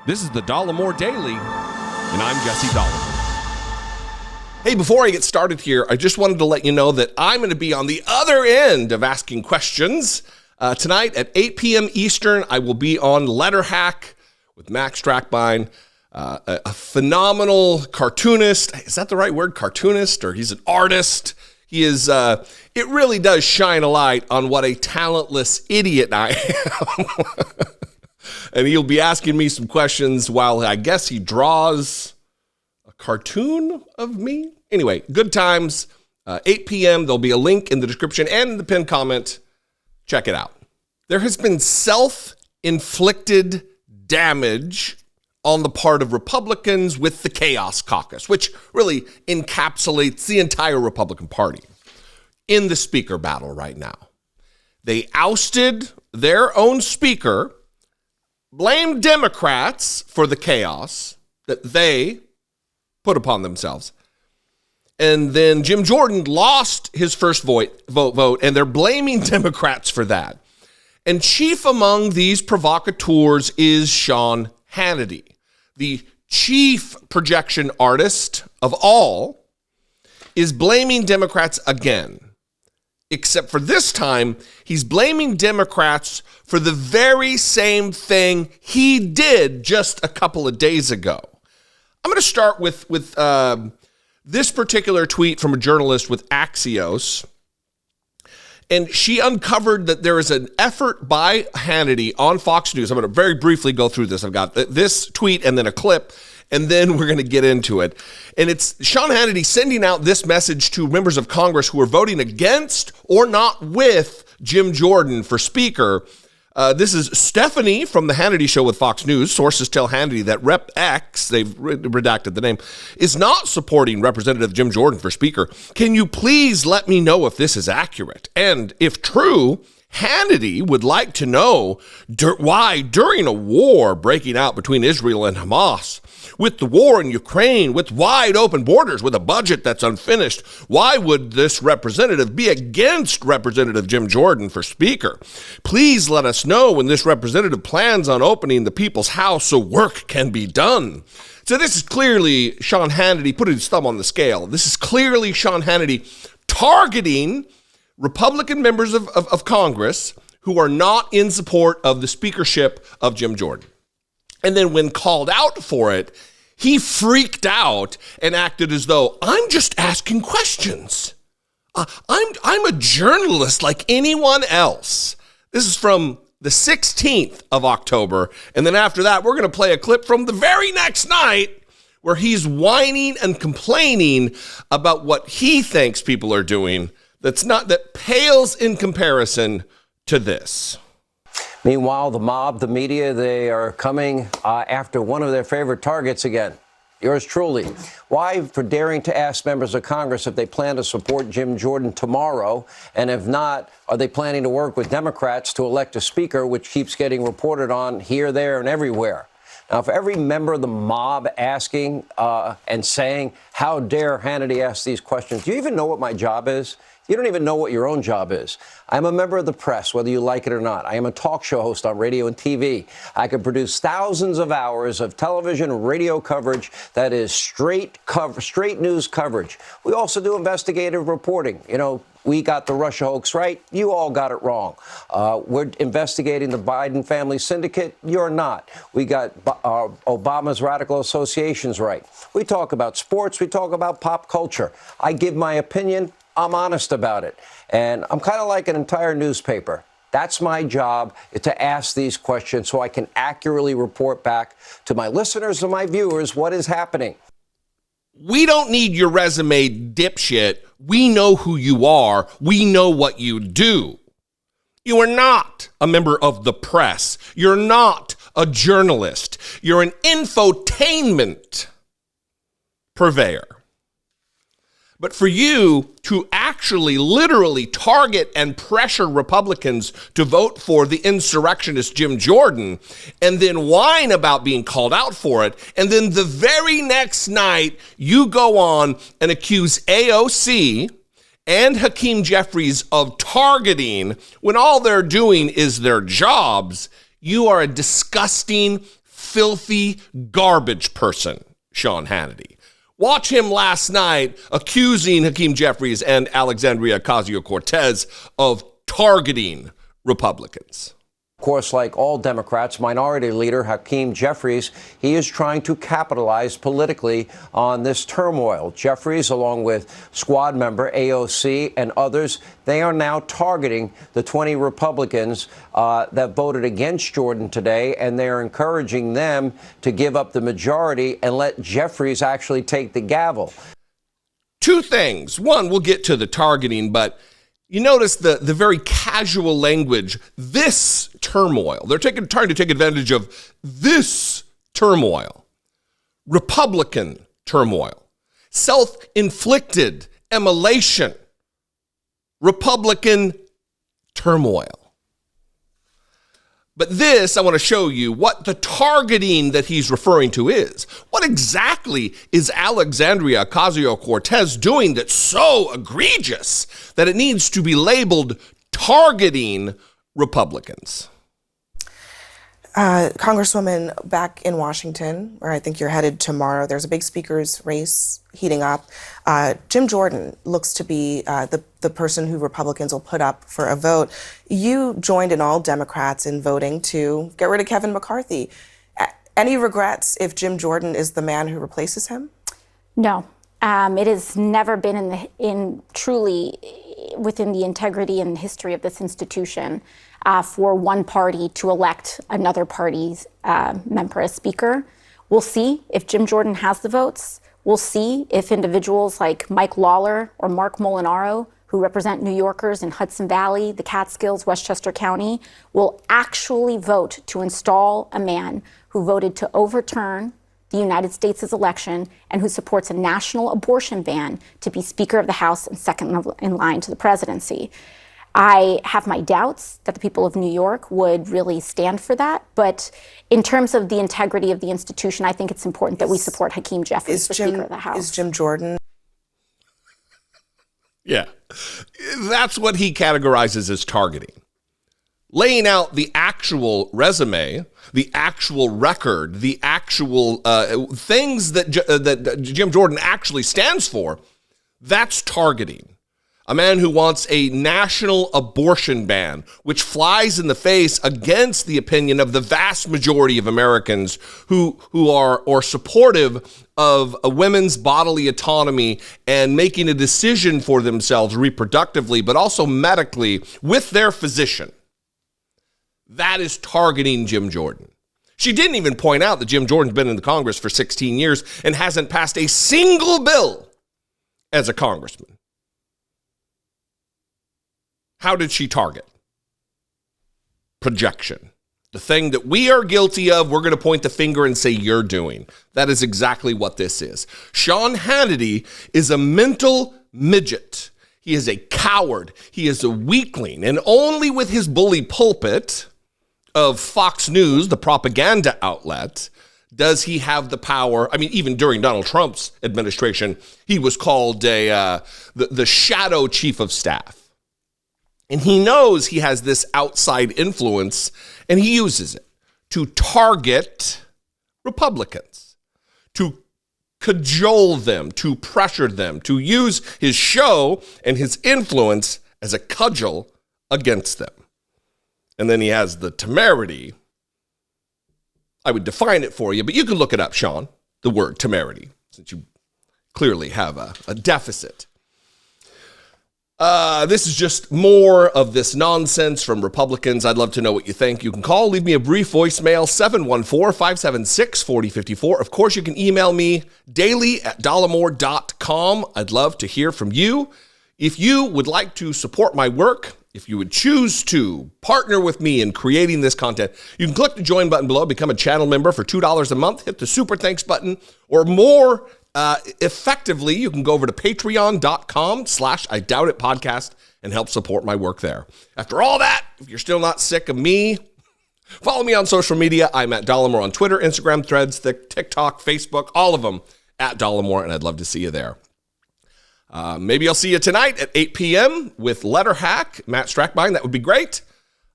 This is the Dollemore Daily, and I'm Jesse Dollemore. Hey, before I get started here, I just wanted to let you know that I'm going to be on the other end of asking questions. Tonight at 8 p.m. Eastern, I will be on Letter Hack with Max Strackbine, a phenomenal cartoonist. Is that the right word, cartoonist? Or he's an artist. He is, it really does shine a light on what a talentless idiot I am. And he'll be asking me some questions while I guess he draws a cartoon of me. Anyway, good times, 8 p.m. There'll be a link in the description and in the pinned comment. Check it out. There has been self-inflicted damage on the part of Republicans with the Chaos Caucus, which really encapsulates the entire Republican Party in the speaker battle right now. They ousted their own speaker, blamed Democrats for the chaos that they put upon themselves. And then Jim Jordan lost his first vote, and they're blaming Democrats for that. And chief among these provocateurs is Sean Hannity, the chief projection artist of all, is blaming Democrats again. Except for this time, he's blaming Democrats for the very same thing he did just a couple of days ago. I'm going to start with this particular tweet from a journalist with Axios. And she uncovered that there is an effort by Hannity on Fox News. I'm going to very briefly go through this. I've got this tweet and then a clip, and then we're going to get into it. And it's Sean Hannity sending out this message to members of Congress who are voting against or not with Jim Jordan for Speaker. This is Stephanie from the Hannity Show with Fox News. Sources tell Hannity that Rep X, they've redacted the name, is not supporting Representative Jim Jordan for Speaker. Can you please let me know if this is accurate? And if true, Hannity would like to know why during a war breaking out between Israel and Hamas, with the war in Ukraine, with wide open borders, with a budget that's unfinished, why would this representative be against Representative Jim Jordan for Speaker? Please let us know when this representative plans on opening the People's House so work can be done. So this is clearly Sean Hannity putting his thumb on the scale. This is clearly Sean Hannity targeting Republican members of Congress who are not in support of the speakership of Jim Jordan. And then when called out for it, he freaked out and acted as though, I'm just asking questions. I'm a journalist like anyone else. This is from the 16th of October. And then after that, we're going to play a clip from the very next night where he's whining and complaining about what he thinks people are doing that pales in comparison to this. Meanwhile, the mob, the media, they are coming after one of their favorite targets again. Yours truly. Why for daring to ask members of Congress if they plan to support Jim Jordan tomorrow? And if not, are they planning to work with Democrats to elect a speaker, which keeps getting reported on here, there, and everywhere? Now, for every member of the mob asking and saying, how dare Hannity ask these questions? Do you even know what my job is? You don't even know what your own job is. I'm a member of the press, whether you like it or not. I am a talk show host on radio and TV. I can produce thousands of hours of television and radio coverage that is straight news coverage. We also do investigative reporting. You know, we got the Russia hoax right. You all got it wrong. We're investigating the Biden family syndicate. You're not. We got Obama's radical associations right. We talk about sports. We talk about pop culture. I give my opinion. I'm honest about it. And I'm kind of like an entire newspaper. That's my job, is to ask these questions so I can accurately report back to my listeners and my viewers what is happening. We don't need your resume, dipshit. We know who you are. We know what you do. You are not a member of the press. You're not a journalist. You're an infotainment purveyor. But for you to actually literally target and pressure Republicans to vote for the insurrectionist Jim Jordan and then whine about being called out for it, and then the very next night you go on and accuse AOC and Hakeem Jeffries of targeting when all they're doing is their jobs, you are a disgusting, filthy garbage person, Sean Hannity. Watch him last night accusing Hakeem Jeffries and Alexandria Ocasio-Cortez of targeting Republicans. Of course, like all Democrats, Minority Leader Hakeem Jeffries, he is trying to capitalize politically on this turmoil. Jeffries, along with squad member AOC and others, they are now targeting the 20 Republicans that voted against Jordan today, and they're encouraging them to give up the majority and let Jeffries actually take the gavel. Two things. One, we'll get to the targeting, but you notice the very casual language, this turmoil. They're trying to take advantage of this turmoil. Republican turmoil. Self-inflicted immolation. Republican turmoil. But this, I want to show you what the targeting that he's referring to is. What exactly is Alexandria Ocasio-Cortez doing that's so egregious that it needs to be labeled targeting Republicans? Congresswoman, back in Washington, where I think you're headed tomorrow, there's a big speaker's race heating up. Jim Jordan looks to be the person who Republicans will put up for a vote. You joined in all Democrats in voting to get rid of Kevin McCarthy. Any regrets if Jim Jordan is the man who replaces him? No. It has never been truly within the integrity and history of this institution for one party to elect another party's member as speaker. We'll see if Jim Jordan has the votes. We'll see if individuals like Mike Lawler or Mark Molinaro, who represent New Yorkers in Hudson Valley, the Catskills, Westchester County, will actually vote to install a man who voted to overturn the United States' election and who supports a national abortion ban to be Speaker of the House and second in line to the presidency. I have my doubts that the people of New York would really stand for that. But in terms of the integrity of the institution, I think it's important that we support Hakeem Jeffries for Speaker of the House. Is Jim Jordan? Yeah, that's what he categorizes as targeting. Laying out the actual resume, the actual record, the actual things that Jim Jordan actually stands for, that's targeting. A man who wants a national abortion ban, which flies in the face against the opinion of the vast majority of Americans who are supportive of a women's bodily autonomy and making a decision for themselves reproductively, but also medically with their physician. That is targeting Jim Jordan. She didn't even point out that Jim Jordan's been in the Congress for 16 years and hasn't passed a single bill as a congressman. How did she target? Projection. The thing that we are guilty of, we're going to point the finger and say you're doing. That is exactly what this is. Sean Hannity is a mental midget. He is a coward. He is a weakling. And only with his bully pulpit of Fox News, the propaganda outlet, does he have the power. I mean, even during Donald Trump's administration, he was called the shadow chief of staff. And he knows he has this outside influence, and he uses it to target Republicans, to cajole them, to pressure them, to use his show and his influence as a cudgel against them. And then he has the temerity. I would define it for you, but you can look it up, Sean, the word temerity, since you clearly have a deficit. This is just more of this nonsense from Republicans. I'd love to know what you think. You can call, leave me a brief voicemail, 714-576-4054. Of course, you can email me daily@dollemore.com. I'd love to hear from you. If you would like to support my work, if you would choose to partner with me in creating this content, you can click the join button below, become a channel member for $2 a month, hit the super thanks button, or more effectively, you can go over to patreon.com/IDoubtIt podcast and help support my work there. After all that, if you're still not sick of me, follow me on social media. I'm at Dollemore on Twitter, Instagram, Threads, TikTok, Facebook, all of them at Dollemore, and I'd love to see you there. Maybe I'll see you tonight at 8 p.m. with Letter Hack, Matt Strackbein. That would be great.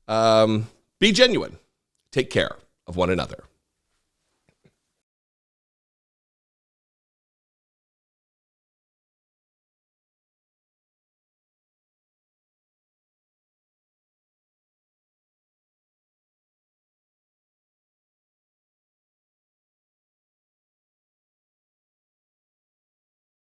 Be genuine. Take care of one another.